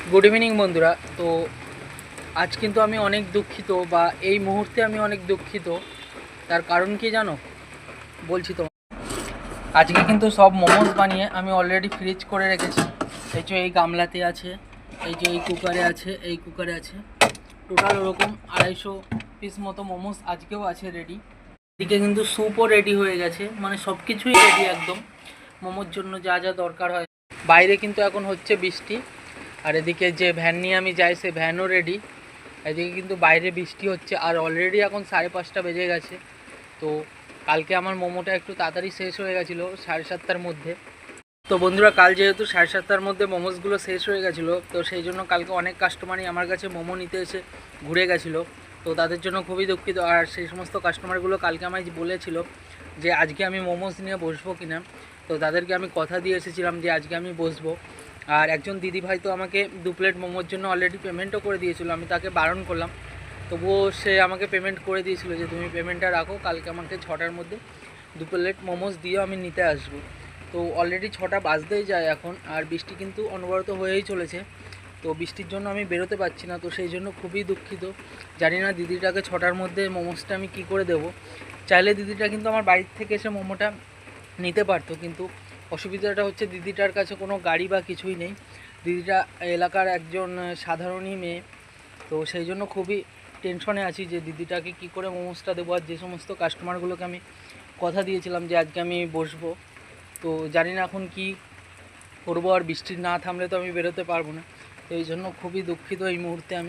Good evening বন্ধুরা। তো আজ কিন্তু আমি অনেক দুঃখিত, বা এই মুহূর্তে আমি অনেক দুঃখিত। তার কারণ কি জানো? বলছি তো। আজকে কিন্তু সব মোমোস বানিয়ে আমি অলরেডি ফ্রিজ করে রেখেছি। এই যে এই গামলাতে আছে, এই যে এই কুকারে আছে, এই কুকারে আছে। টোটাল ওরকম 250 পিস মতো মোমোস আজকেও আছে রেডি। এদিকে কিন্তু স্যুপও রেডি হয়ে গেছে, মানে সব কিছুই রেডি একদম। মোমোর জন্য যা যা দরকার হয়। বাইরে কিন্তু এখন হচ্ছে বৃষ্টি, আর এদিকে যে ভ্যান নিয়ে আমি যাই সে ভ্যানও রেডি। এদিকে কিন্তু বাইরে বৃষ্টি হচ্ছে, আর অলরেডি এখন 5:30 বেজে গেছে। তো কালকে আমার মোমোটা একটু তাড়াতাড়ি শেষ হয়ে গেছিলো 7:30টার মধ্যে। তো বন্ধুরা, কাল যেহেতু 7:30টার মধ্যে মোমোসগুলো শেষ হয়ে গেছিলো, তো সেই জন্য কালকে অনেক কাস্টমারই আমার কাছে মোমো নিতে এসে ঘুরে গেছিলো। তো তাদের জন্য খুবই দুঃখিত। আর সেই সমস্ত কাস্টমারগুলো কালকে আমায় বলেছিল যে আজকে আমি মোমোস নিয়ে বসবো কিনা। তো তাদেরকে আমি কথা দিয়ে এসেছিলাম যে আজকে আমি বসবো। আর একজন দিদিভাই তো আমাকে 2 প্লেট মোমোর জন্য অলরেডি পেমেন্টও করে দিয়েছিল। আমি তাকে বারণ করলাম, তবুও সে আমাকে পেমেন্ট করে দিয়েছিল যে তুমি পেমেন্টটা রাখো, কালকে আমাকে 6টার মধ্যে 2 প্লেট মোমোস দিয়েও আমি নিতে আসবো। তো অলরেডি 6টা বাজতেই যায় এখন, আর বৃষ্টি কিন্তু অনবরত হয়েই চলেছে। তো বৃষ্টির জন্য আমি বেরোতে পারছি না, তো সেই জন্য খুবই দুঃখিত। জানি না দিদিটাকে 6টার মধ্যে মোমোসটা আমি কি করে দেবো। চাইলে দিদিটা কিন্তু আমার বাড়ির থেকে এসে মোমোটা নিতে পারতো, কিন্তু অসুবিধাটা হচ্ছে দিদিটার কাছে কোনো গাড়ি বা কিছুই নেই। দিদিটা এলাকার একজন সাধারণই মেয়ে। তো সেই জন্য খুবই টেনশনে আছি যে দিদিটাকে কি করে মোমোসটা দেবো। আর যে সমস্ত কাস্টমারগুলোকে আমি কথা দিয়েছিলাম যে আজকে আমি বসবো, তো জানি না এখন কি করবো। আর বৃষ্টি না থামলে তো আমি বেরোতে পারবো না। তো এই জন্য খুবই দুঃখিত এই মুহূর্তে আমি।